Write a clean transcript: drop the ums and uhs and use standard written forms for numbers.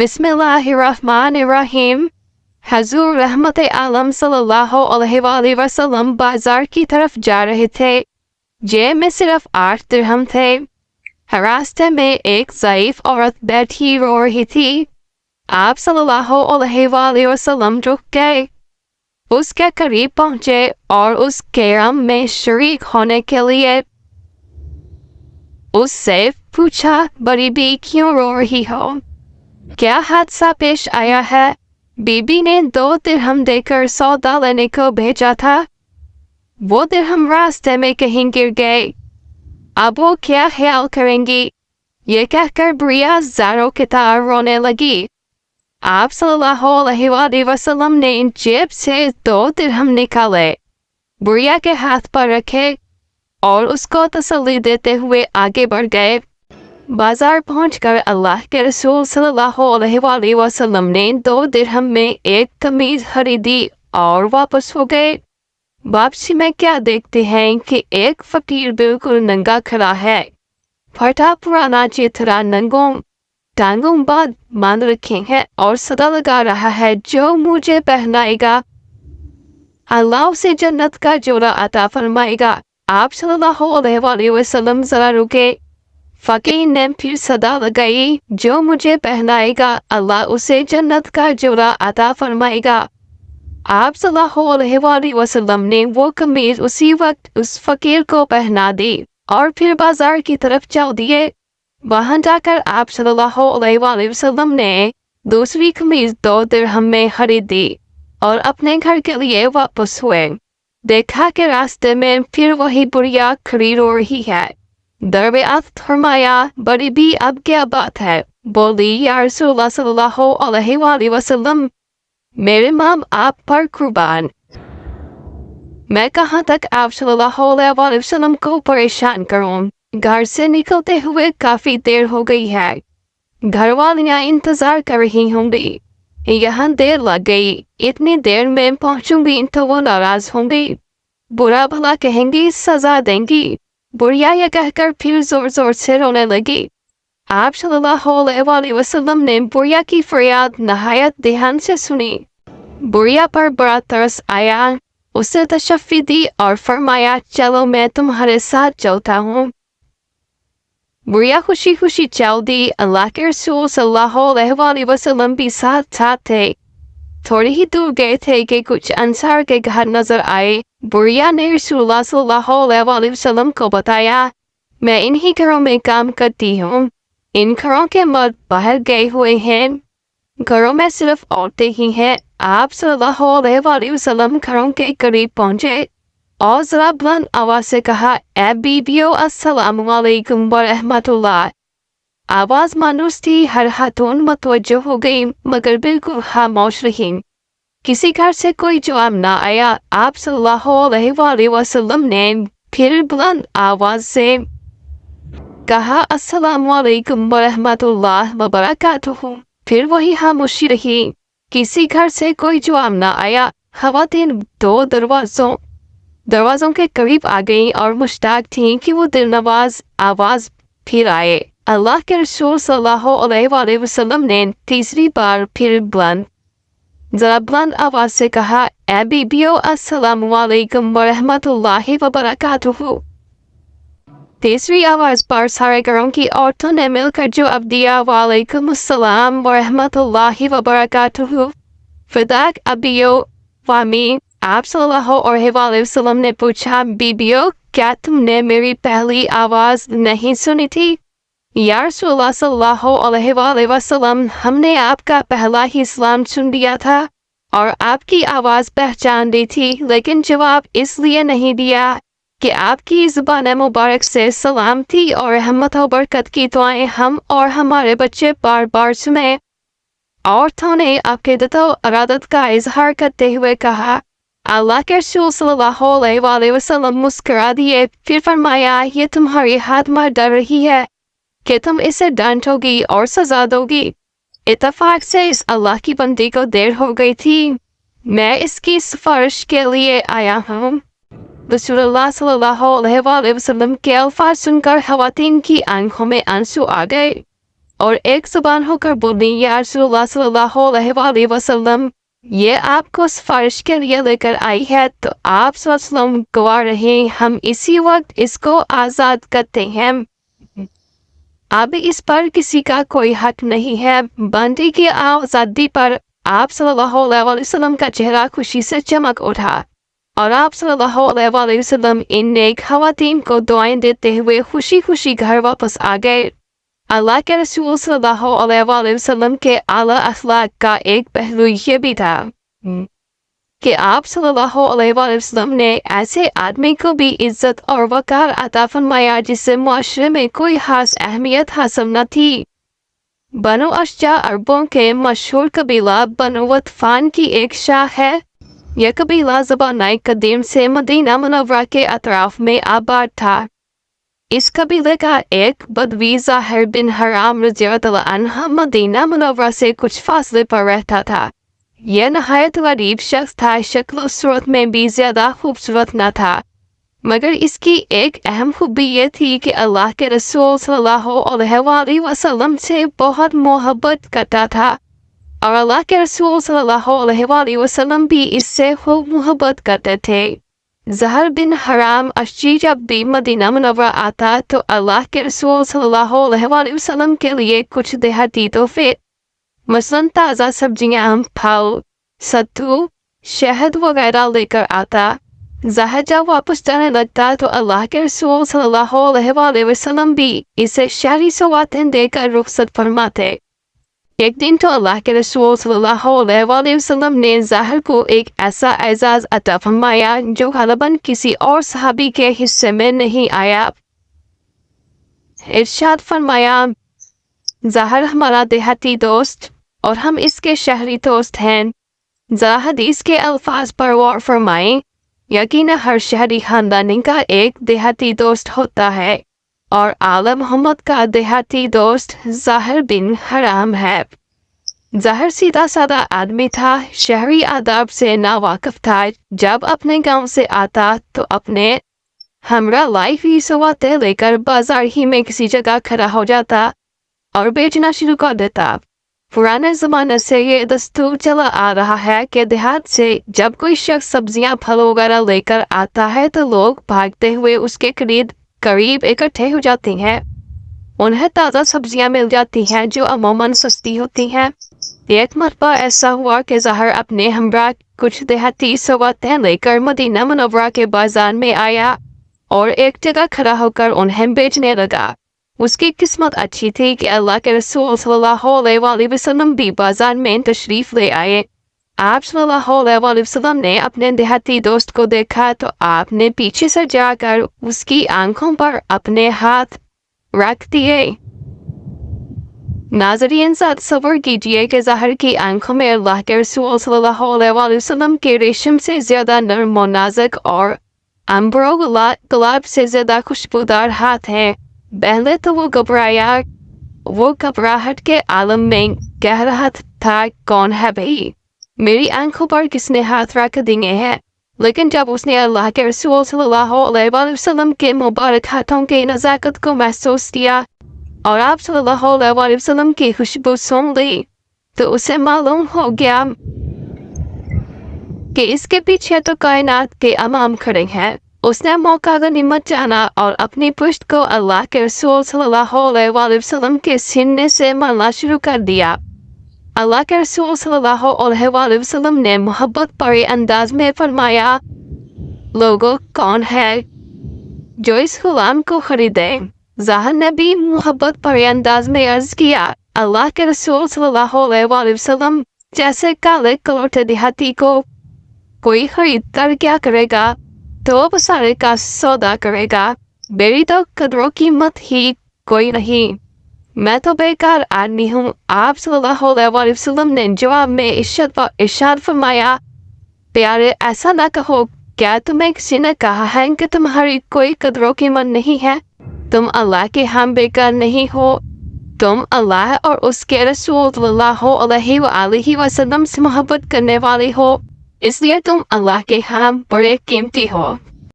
बिस्मिल्लाहिर्रहमानिर्रहीम। हजूर रहमत आलम सल्लल्लाहु अलैहि वसल्लम बाजार की तरफ जा रहे थे। जेब में सिर्फ 8 दिरहम थे। रास्ते में एक ज़ईफ औरत बैठी रो रही थी। आप सल्लल्लाहु अलैहि वसल्लम रुक गए, उसके करीब पहुंचे और उसके गम में शरीक होने के लिए उससे पूछा, बड़ी बी क्यों रो रही हो? क्या हादसा पेश आया है? बीबी ने 2 दिरहम देकर सौदा लेने को भेजा था। वो दिरहम रास्ते में कहीं गिर गए। अब वो क्या ख्याल करेंगी? ये कहकर बुढ़िया ज़ारों की तरह रोने लगी। आप सल्लल्लाहु अलैहि वसल्लम ने जेब से 2 दिरहम निकाले, बुढ़िया के हाथ पर रखे और उसको तसल्ली देते हुए आगे बढ़ गए। बाजार पहुंचकर अल्लाह के रसूल सल्लल्लाहु अलैहि वसल्लम ने 2 दिरहम में एक कमीज खरीदी और वापस हो गए। वापसी में क्या देखते हैं कि एक फकीर बिल्कुल नंगा खड़ा है, फटा पुराना चिथरा नंगों टांगों बाद मान रखे हैं और सदा लगा रहा है, जो मुझे पहनाएगा अल्लाह उसे जन्नत का जोड़ा अता फरमाएगा। आप सल्लल्लाहु अलैहि वसल्लम जरा रुके। फकीर ने फिर सदा लगाई, जो मुझे पहनाएगा अल्लाह उसे जन्नत का जोड़ा अता फरमाएगा। आप सल्लल्लाहु अलैहि वसल्लम ने वो कमीज उसी वक्त उस फकीर को पहना दी और फिर बाजार की तरफ चल दिए। वहां जाकर आप सल्लल्लाहु अलैहि वसल्लम ने दूसरी कमीज 2 दिरहम में खरीदी और अपने घर के लिए वापस हुए। देखा कि रास्ते में फिर वही बुढ़िया खड़ी रो रही है। दरबेअत फरमाया, बड़ी भी अब क्या बात है? बोली, या रसूलल्लाह सल्लल्लाहु अलैहि वसल्लम, मेरे माम आप पर कुर्बान, मैं कहाँ तक आप सल्लल्लाहु अलैहि वसल्लम को परेशान करूं? घर से निकलते हुए काफी देर हो गई है, घर वालियां इंतजार कर रही होंगी, यहाँ देर लग गई, इतनी देर में पहुंचूंगी तो वो नाराज होंगी, बुरा भला कहेंगी, सजा देंगी। बुढ़िया ये कहकर फिर जोर जोर से रोने लगी। आप सल्लल्लाहु अलैहि वसल्लम ने बुढ़िया की फरियाद नहायत ध्यान से सुनी। बुढ़िया पर बड़ा तरस आया, उसे तशफ़ी दी और फरमाया, चलो मैं तुम्हारे साथ चलता हूँ। बुढ़िया खुशी खुशी चल दी। अल्लाह के रसूल सल्लल्लाहु अलैहि वसल्लम भी साथ साथ थे। थोड़ी ही दूर गए थे कि कुछ अंसार के घर नजर आए। बुढ़िया ने रसूलुल्लाह सल्लल्लाहु अलैहि वसल्लम को बताया, मैं इन्हीं घरों में काम करती हूँ, इन घरों के मर्द बाहर गए हुए हैं, घरों में सिर्फ औरतें ही हैं। आप सल्लल्लाहु अलैहि वसल्लम घरों के करीब पहुंचे और जरा बुलंद आवाज से कहा, ए बीबियों, अस्सलामु अलैकुम व रहमतुल्लाह। आवाज मानूस थी, हर हाथों मतवज्जो हो गई मगर बिल्कुल खामोश रही। किसी घर से कोई जवाब ना आया। आप सल्लल्लाहु अलैहि वसल्लम ने फिर बुलंद आवाज से कहा, अस्सलामु अलैकुम व रहमतुल्लाह व बरकातुहू। फिर वही खामोशी रही। किसी घर से कोई जवाब ना आया। खवातीन 2 दरवाजों के करीब आ गई और मुश्ताक थी कि वो दिलनवाज आवाज फिर आए। अल्लाह के रसूल सल्लल्लाहु अलैहि वसल्लम ने तीसरी बार फिर जरा बुलंद आवाज से कहा, ए बीबियों, अस्सलामु अलैकुम व रहमतुल्लाहि व बरकातुहू। तीसरी आवाज पर सारे घरों की औरतों ने मिलकर जवाब दिया, वालेकुम अस्सलाम व रहमतुल्लाहि व बरकातुहू। फिदाक अबियो वामी। आप सल्लल्लाहु अलैहि वसल्लम ने पूछा, बीबियों, क्या तुमने मेरी पहली आवाज नहीं सुनी थी? या रसूलल्लाह सल्लल्लाहु अलैहि वसल्लम, हमने आपका पहला ही सलाम सुन लिया था और आपकी आवाज पहचान ली थी, लेकिन जवाब इसलिए नहीं दिया कि आपकी ज़ुबान मुबारक से सलाम थी और रहमत और बरकत की दुआएं हम और हमारे बच्चे बार बार सुने। औरतों ने अक़ीदत और अरादत का इजहार करते हुए कहा। अल्लाह के रसूल सल्लल्लाहु अलैहि वसल्लम मुस्कुरा दिए, फिर फरमाया, ये तुम्हारी हाथ मार डर रही है कि तुम इसे डांटोगी और सजा दोगी। इत्तफाक से इस अल्लाह की बंदी को देर हो गई थी, मैं इसकी सिफारिश के लिए आया हूँ। रसूलुल्लाह सल्लल्लाहु अलैहि वसल्लम के अल्फाज सुनकर खवातीन की आंखों में आंसू आ गए اور ایک زبان ہو کر بولیں یا رسول اللہ صلی اللہ علیہ وسلم یہ آپ کو سفارش کے لیے لے کر آئی ہے، تو آپ صلی اللہ علیہ وسلم گواہ رہیں ہم اسی وقت اس کو آزاد کرتے ہیں۔ اب اس پر کسی کا کوئی حق نہیں ہے۔ بندی کی آزادی پر آپ صلی اللہ علیہ وسلم کا چہرہ خوشی سے چمک اٹھا، اور آپ صلی اللہ علیہ وسلم ان نیک خواتین کو دعائیں دیتے ہوئے خوشی خوشی گھر واپس آ گئے۔ اللہ کے رسول صلی اللہ علیہ وسلم کے اعلیٰ اخلاق کا ایک پہلو یہ بھی تھا کہ آپ صلی اللہ علیہ وسلم نے ایسے آدمی کو بھی عزت اور وقار عطا فرمایا جسے معاشرے میں کوئی خاص اہمیت حاصل نہ تھی۔ بنو اشجع عربوں کے مشہور قبیلہ بنو غطفان کی ایک شاخ ہے۔ یہ قبیلہ زمانۂ قدیم سے مدینہ منورہ کے اطراف میں آباد تھا۔ اس قبیلے کا ایک بدوی ظاہر بن حرام رضی اللہ عنہ مدینہ منورہ سے کچھ فاصلے پر رہتا تھا۔ یہ نہایت غریب شخص تھا، شکل و صورت میں بھی زیادہ خوبصورت نہ تھا، مگر اس کی ایک اہم خوبی یہ تھی کہ اللہ کے رسول صلی اللہ علیہ وسلم سے بہت محبت کرتا تھا، اور اللہ کے رسول صلی اللہ علیہ وسلم بھی اس سے خوب محبت کرتے تھے۔ زہر بن حرام اشجعی جب بھی مدینہ منورہ آتا تو اللہ کے رسول صلی اللہ علیہ وسلم کے لیے کچھ دیہاتی تحفے مثلاً تازہ سبزیاں، پھل، ستو، شہد وغیرہ لے کر آتا۔ زہر جب واپس جانے لگتا تو اللہ کے رسول صلی اللہ علیہ وسلم بھی اسے شہری سوغاتیں دے کر رخصت فرماتے۔ ایک دن تو اللہ کے رسول صلی اللہ علیہ وسلم نے زہر کو ایک ایسا اعزاز عطا فرمایا جو غالباً کسی اور صحابی کے حصے میں نہیں آیا۔ ارشاد فرمایا، زہر ہمارا دیہاتی دوست اور ہم اس کے شہری دوست ہیں۔ ذرا حدیث کے الفاظ پر غور فرمائیں، یقیناً ہر شہری خاندانی کا ایک دیہاتی دوست ہوتا ہے، اور آل محمد کا دیہاتی دوست زہر بن حرام ہے۔ زہر سیدھا سادہ آدمی تھا، شہری آداب سے ناواقف تھا۔ جب اپنے گاؤں سے آتا تو اپنے ہمراہ لائی ہوئی سوغاتیں لے کر بازار ہی میں کسی جگہ کھڑا ہو جاتا اور بیچنا شروع کر دیتا۔ پرانے زمانے سے یہ دستور چلا آ رہا ہے کہ دیہات سے جب کوئی شخص سبزیاں پھل وغیرہ لے کر آتا ہے تو لوگ بھاگتے ہوئے اس کے قریب اکٹھے ہو جاتے ہیں۔ انہیں تازہ سبزیاں مل جاتی ہیں جو عموماً سستی ہوتی ہیں۔ ایک مرتبہ ایسا ہوا کہ زہر اپنے ہمراہ کچھ دیہاتی سوغاتیں لے کر مدینہ منورہ کے بازار میں آیا اور ایک جگہ کھڑا ہو کر انہیں بیچنے لگا۔ اس کی قسمت اچھی تھی کہ اللہ کے رسول صلی اللہ علیہ وسلم بھی بازار میں تشریف لے آئے۔ آپ صلی اللہ علیہ وسلم نے اپنے دیہاتی دوست کو دیکھا تو آپ نے پیچھے سے جا کر اس کی آنکھوں پر اپنے ہاتھ رکھ دیے۔ ناظرین تصور کیجئے کہ زہر کی آنکھوں میں اللہ کے رسول صلی اللہ علیہ وسلم کے ریشم سے زیادہ نرم و نازک اور عنبر و گلاب سے زیادہ خوشبودار ہاتھ ہیں۔ پہلے تو وہ گھبرایا، وہ گھبراہٹ کے عالم میں کہہ رہا تھا، کون ہے بھائی؟ میری آنکھوں پر کس نے ہاتھ رکھ دیے ہیں؟ لیکن جب اس نے اللہ کے رسول صلی اللہ علیہ وسلم کے مبارک ہاتھوں کی نزاکت کو محسوس کیا اور آپ صلی اللہ علیہ وسلم کی خوشبو سونگھ لی تو اسے معلوم ہو گیا کہ اس کے پیچھے تو کائنات کے امام کھڑے ہیں۔ اس نے موقع غنیمت جانا اور اپنی پشت کو اللہ کے رسول صلی اللہ علیہ وسلم کے سینے سے ملنا شروع کر دیا۔ اللہ کے رسول صلی اللہ علیہ وسلم نے محبت بھرے انداز میں فرمایا، لوگوں کون ہے جو اس غلام کو خریدے؟ زہر نے بھی محبت بھرے انداز میں عرض کیا، اللہ کے رسول صلی اللہ علیہ وسلم جیسے کالے کلوٹے دیہاتی کو کوئی خرید کر کیا کرے گا؟ تو بسارے کا سودا کرے گا، میری تو قدر و قیمت ہی کوئی نہیں، میں تو بیکار آدمی ہوں۔ آپ صلی اللہ علیہ وسلم نے جواب میں ارشاد فرمایا، پیارے ایسا نہ کہو، کیا تمہیں کسی نے کہا ہے کہ تمہاری کوئی قدر و قیمت نہیں ہے؟ تم اللہ کے ہاں بیکار نہیں ہو، تم اللہ اور اس کے رسول صلی اللہ علیہ وسلم سے محبت کرنے والے ہو، اس لیے تم اللہ کے ہاں بڑے قیمتی ہو۔